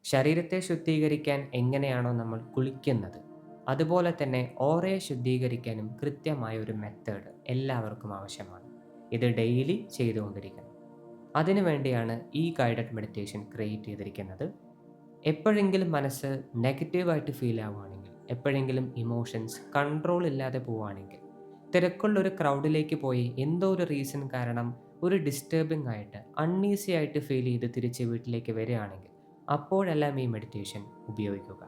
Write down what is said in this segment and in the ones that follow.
ശരീരത്തെ ശുദ്ധീകരിക്കാൻ എങ്ങനെയാണോ നമ്മൾ കുളിക്കുന്നത്, അതുപോലെ തന്നെ ഓറയെ ശുദ്ധീകരിക്കാനും കൃത്യമായ ഒരു മെത്തേഡ് എല്ലാവർക്കും ആവശ്യമാണ്. ഇത് ഡെയിലി ചെയ്തുകൊണ്ടിരിക്കണം. അതിനു വേണ്ടിയാണ് ഈ ഗൈഡഡ് മെഡിറ്റേഷൻ ക്രിയേറ്റ് ചെയ്തിരിക്കുന്നത്. എപ്പോഴെങ്കിലും മനസ്സ് നെഗറ്റീവായിട്ട് ഫീൽ ആവുകയാണെങ്കിൽ, എപ്പോഴെങ്കിലും ഇമോഷൻസ് കൺട്രോൾ ഇല്ലാതെ പോവുകയാണെങ്കിൽ, തിരക്കുള്ള ഒരു ക്രൗഡിലേക്ക് പോയി എന്തോ ഒരു റീസൺ കാരണം ഒരു ഡിസ്റ്റർബിംഗ് ആയിട്ട് അൺഈസി ആയിട്ട് ഫീൽ ചെയ്ത് തിരിച്ച് വീട്ടിലേക്ക് വരികയാണെങ്കിൽ, അപ്പോഴെല്ലാം ഈ മെഡിറ്റേഷൻ ഉപയോഗിക്കുക.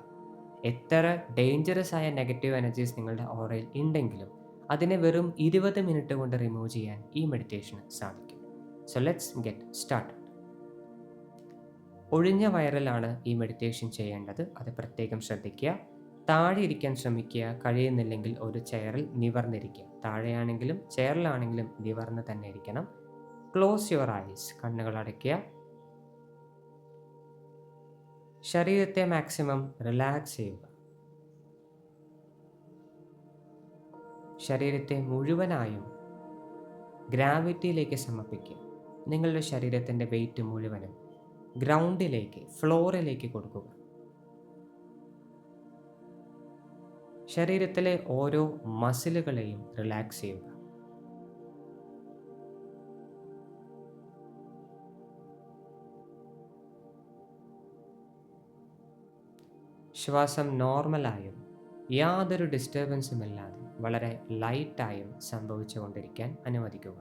എത്ര ഡേഞ്ചറസ് ആയ നെഗറ്റീവ് എനർജീസ് നിങ്ങളുടെ ഓറയിൽ ഉണ്ടെങ്കിലും അതിനെ വെറും 20 മിനിറ്റ് കൊണ്ട് റിമൂവ് ചെയ്യാൻ ഈ മെഡിറ്റേഷന് സാധിക്കും. So let's get started. ഒഴിഞ്ഞ വയറിലാണ് ഈ മെഡിറ്റേഷൻ ചെയ്യേണ്ടത്. അത് പ്രത്യേകം ശ്രദ്ധിക്കുക. താഴെ ഇരിക്കാൻ ശ്രമിക്കുക. കഴിയുന്നില്ലെങ്കിൽ ഒരു ചെയറിൽ നിവർന്നിരിക്കുക. താഴെയാണെങ്കിലും ചെയറിലാണെങ്കിലും നിവർന്ന് തന്നെ ഇരിക്കണം. Close your eyes. കണ്ണുകൾ അടയ്ക്കുക. ശരീരത്തെ മാക്സിമം റിലാക്സ് ചെയ്യുക. ശരീരത്തെ മുഴുവനായും ഗ്രാവിറ്റിയിലേക്ക് സമർപ്പിക്കുക. നിങ്ങളുടെ ശരീരത്തിൻ്റെ വെയിറ്റ് മുഴുവനും ഗ്രൗണ്ടിലേക്ക്, ഫ്ലോറിലേക്ക് കൊടുക്കുക. ശരീരത്തിലെ ഓരോ മസിലുകളെയും റിലാക്സ് ചെയ്യുക. ശ്വാസം നോർമലായും യാതൊരു ഡിസ്റ്റർബൻസും ഇല്ലാതെ വളരെ ലൈറ്റായും സംഭവിച്ചുകൊണ്ടിരിക്കാൻ അനുവദിക്കുക.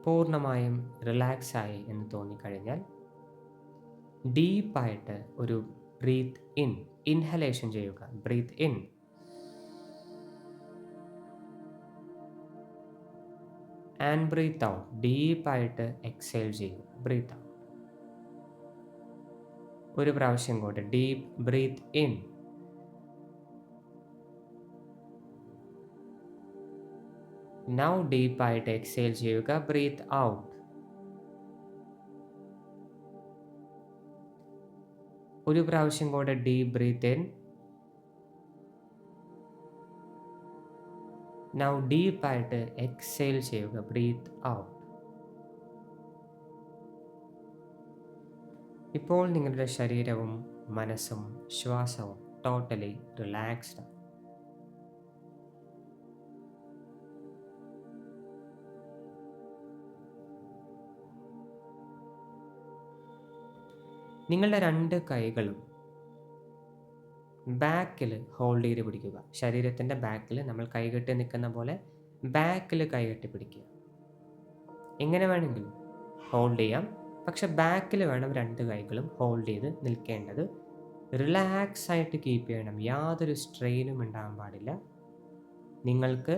പൂർണ്ണമായും റിലാക്സായി എന്ന് തോന്നിക്കഴിഞ്ഞാൽ ഡീപ്പായിട്ട് ഒരു ബ്രീത്ത് ഇൻ, ഇൻഹലേഷൻ ചെയ്യുക. Breath in and breath out. ഡീപ്പായിട്ട് എക്സേൽ ചെയ്യുക. Breath out. ഒരു പ്രാവശ്യം കൂടെ ഡീപ്പ് ബ്രീത്ത് ഇൻ. നൗ ഡീപ്പായിട്ട് എക്സേൽ ചെയ്യുക. Breath out. ഒരു പ്രാവശ്യം കൂടെ ഡീപ്പ് ബ്രീത്ത് ഇൻ. നൗ ഡീപ്പായിട്ട് എക്സേൽ ചെയ്യുക. Breath out. ഇപ്പോൾ നിങ്ങളുടെ ശരീരവും മനസ്സും ശ്വാസവും ടോട്ടലി റിലാക്സ്ഡ് ആണ്. നിങ്ങളുടെ 2 കൈകളും ബാക്കിൽ ഹോൾഡ് ചെയ്ത് പിടിക്കുക. ശരീരത്തിൻ്റെ ബാക്കിൽ നമ്മൾ കൈകെട്ടി നിൽക്കുന്ന പോലെ ബാക്കിൽ കൈകെട്ടി പിടിക്കുക. എങ്ങനെ വേണമെങ്കിലും ഹോൾഡ് ചെയ്യാം, പക്ഷെ ബാക്കിൽ വേണം 2 കൈകളും ഹോൾഡ് ചെയ്ത് നിൽക്കേണ്ടത്. റിലാക്സ് ആയിട്ട് കീപ്പ് ചെയ്യണം. യാതൊരു സ്ട്രെയിനും ഉണ്ടാകാൻ പാടില്ല. നിങ്ങൾക്ക്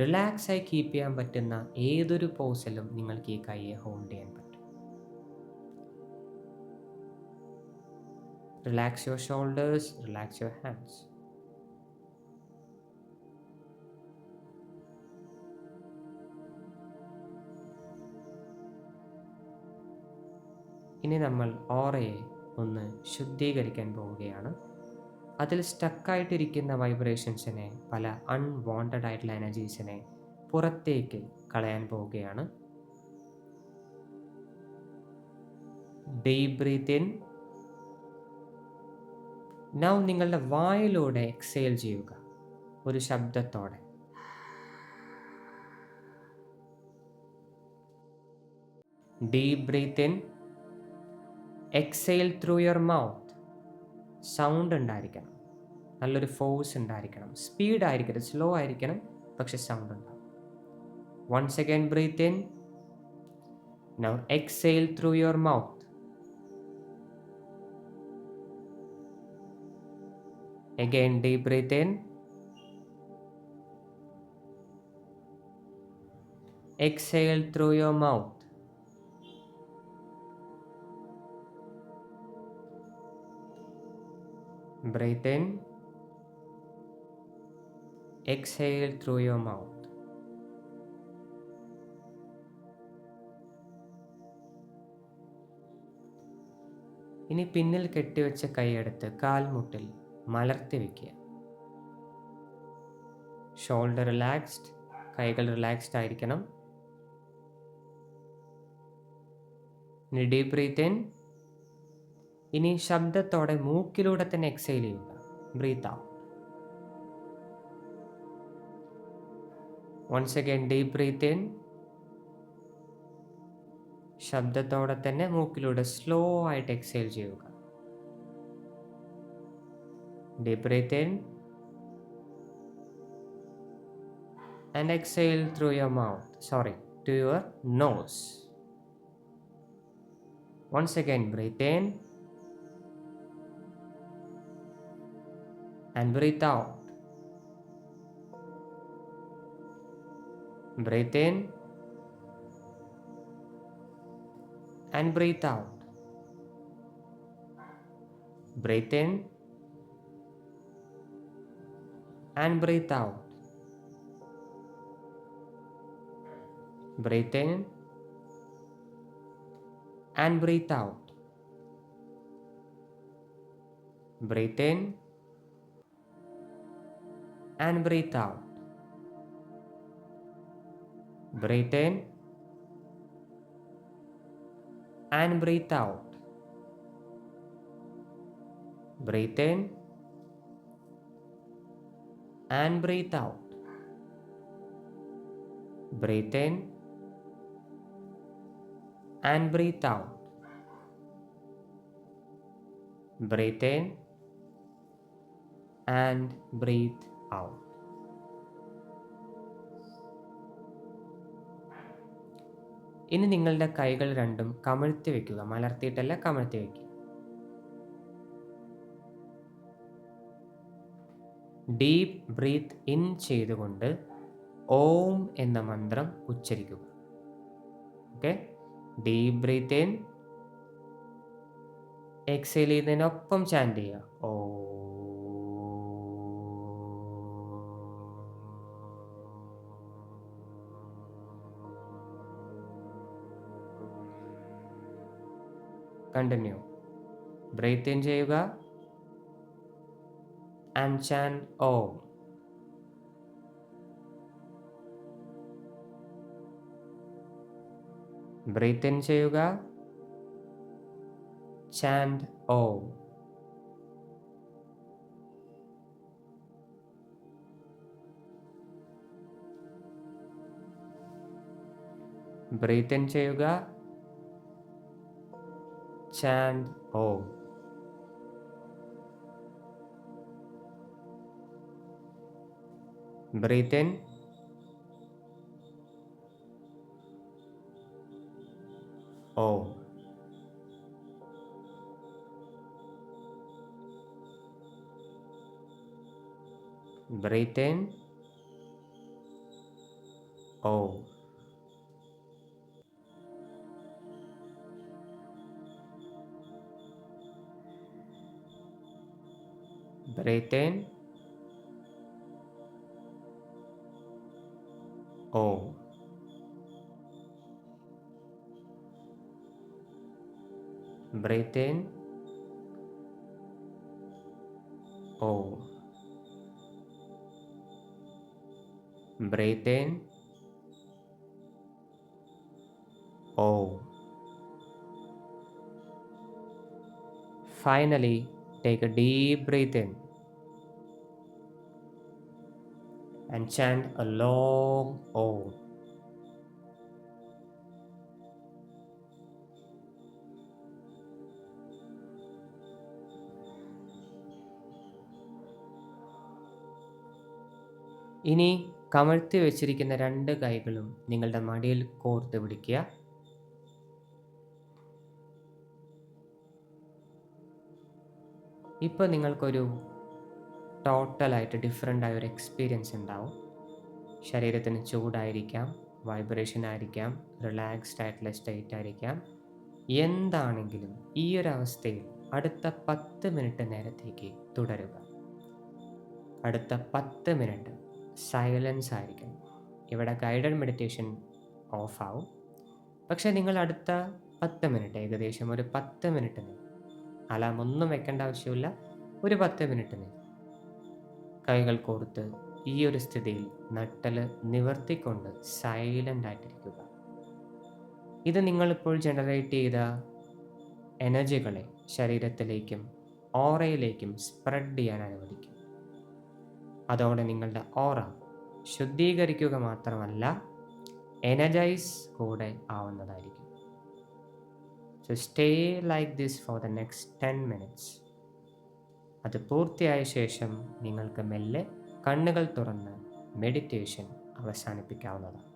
റിലാക്സായി കീപ്പ് ചെയ്യാൻ പറ്റുന്ന ഏതൊരു പോസിലും നിങ്ങൾക്ക് ഈ കൈയെ ഹോൾഡ് ചെയ്യാൻ പറ്റും. Relax your shoulders, relax your hands. ഇനി നമ്മൾ ഓറയെ ഒന്ന് ശുദ്ധീകരിക്കാൻ പോവുകയാണ്. അതിൽ സ്റ്റക്കായിട്ടിരിക്കുന്ന വൈബ്രേഷൻസിനെ, പല അൺവാണ്ടഡ് ആയിട്ടുള്ള എനർജീസിനെ പുറത്തേക്ക് കളയാൻ പോവുകയാണ്. Deep breath in. നൗ നിങ്ങളുടെ വായിലൂടെ എക്സേൽ ചെയ്യുക ഒരു ശബ്ദത്തോടെ. Deep breath in. Exhale through your mouth. Sound ഉണ്ടായിരിക്കണം, നല്ലൊരു ഫോഴ്സ് ഉണ്ടായിരിക്കണം. സ്പീഡ് ആയിരിക്കരുത്, സ്ലോ ആയിരിക്കണം, പക്ഷെ സൗണ്ട് ഉണ്ടാവും. Once again breath in. Now exhale through your mouth. Again, deep breath in. Exhale through your mouth. Breathe in. Exhale through your mouth. ഇനി പിന്നിൽ കെട്ടിവെച്ച കൈയെടുത്ത് കാൽമുട്ടിൽ മലർത്തി വയ്ക്കുക. ഷോൾഡർ റിലാക്സ്ഡ്, കൈകൾ റിലാക്സ്ഡ് ആയിരിക്കണം. ഇനി ഡീപ് ബ്രീത്ത് ഇൻ. ഇനി ശബ്ദത്തോടെ മൂക്കിലൂടെ തന്നെ എക്സൈൽ ചെയ്യുക. Breath out. Once again deep breath in. ശബ്ദത്തോടെ തന്നെ മൂക്കിലൂടെ സ്ലോ ആയിട്ട് എക്സൈൽ ചെയ്യുക. Deep breath in and exhale through your mouth. To your nose. Once again, breathe in and breathe out. Breathe in and breathe out. Breathe in and breathe out. Breathe in and breathe out. Breathe in and breathe out. Breathe in and breathe out. Breathe in and breathe out. Breathe in and breathe out. Breathe in and breathe out. ഇനി നിങ്ങളുടെ കൈകൾ രണ്ടും കമഴ്ത്തി വയ്ക്കുക. മലർത്തിയിട്ടല്ല, കമഴ്ത്തി വയ്ക്കുക. Deep breath in ചെയ്തുകൊണ്ട് ഓം എന്ന മന്ത്രം ഉച്ചരിക്കുക. Okay, deep breath in. Exhale ചെയ്യുന്നതിനൊപ്പം ചാൻറ്റ് ചെയ്യുക. ഓ. കണ്ടിന്യൂ. ബ്രീത്ത് ഇൻ ചെയ്യുക and chant Om. Breathe in ചെയ്യുക, chant Om. Breathe in ചെയ്യുക, chant Om. Breathe in Om. Breathe in Om. Breathe in Om. Breathe in Om. Breathe in Om. Finally, take a deep breath in and chant a long Om. ഇനി കമഴ്ത്തി വെച്ചിരിക്കുന്ന രണ്ട് കൈകളും നിങ്ങളുടെ മടിയിൽ കോർത്ത് പിടിക്കുക. ഇപ്പോൾ നിങ്ങൾക്കൊരു ടോട്ടലായിട്ട് ഡിഫറെൻ്റ് ആയ ഒരു എക്സ്പീരിയൻസ് ഉണ്ടാവും. ശരീരത്തിന് ചൂടായിരിക്കാം, വൈബ്രേഷൻ ആയിരിക്കാം, റിലാക്സ്ഡ് ആയിട്ടുള്ള സ്റ്റേറ്റ് ആയിരിക്കാം. എന്താണെങ്കിലും ഈ ഒരു അവസ്ഥയിൽ അടുത്ത 10 മിനിറ്റ് നേരത്തേക്ക് തുടരുക. അടുത്ത 10 മിനിറ്റ് സൈലൻസ് ആയിരിക്കണം. ഇവിടെ ഗൈഡഡ് മെഡിറ്റേഷൻ ഓഫ് ആവും. പക്ഷേ നിങ്ങൾ അടുത്ത 10 മിനിറ്റ്, ഏകദേശം ഒരു 10 മിനിറ്റ് അലാം ഒന്നും വെക്കേണ്ട ആവശ്യമില്ല. ഒരു 10 മിനിറ്റിന് കൈകൾ കോർത്ത് ഈ ഒരു സ്ഥിതിയിൽ നട്ടൽ നിവർത്തിക്കൊണ്ട് സൈലൻ്റ് ആയിട്ടിരിക്കുക. ഇത് നിങ്ങളിപ്പോൾ ജനറേറ്റ് ചെയ്ത എനർജികളെ ശരീരത്തിലേക്കും ഓറയിലേക്കും സ്പ്രെഡ് ചെയ്യാൻ അനുവദിക്കും. അതോടെ നിങ്ങളുടെ ഓറ ശുദ്ധീകരിക്കുക മാത്രമല്ല, എനർജൈസ് കൂടെ ആവുന്നതായിരിക്കും. So stay like this for the next 10 minutes. അത് പൂർത്തിയായ ശേഷം നിങ്ങൾക്ക് മെല്ലെ കണ്ണുകൾ തുറന്ന് മെഡിറ്റേഷൻ അവസാനിപ്പിക്കാവുന്നതാണ്.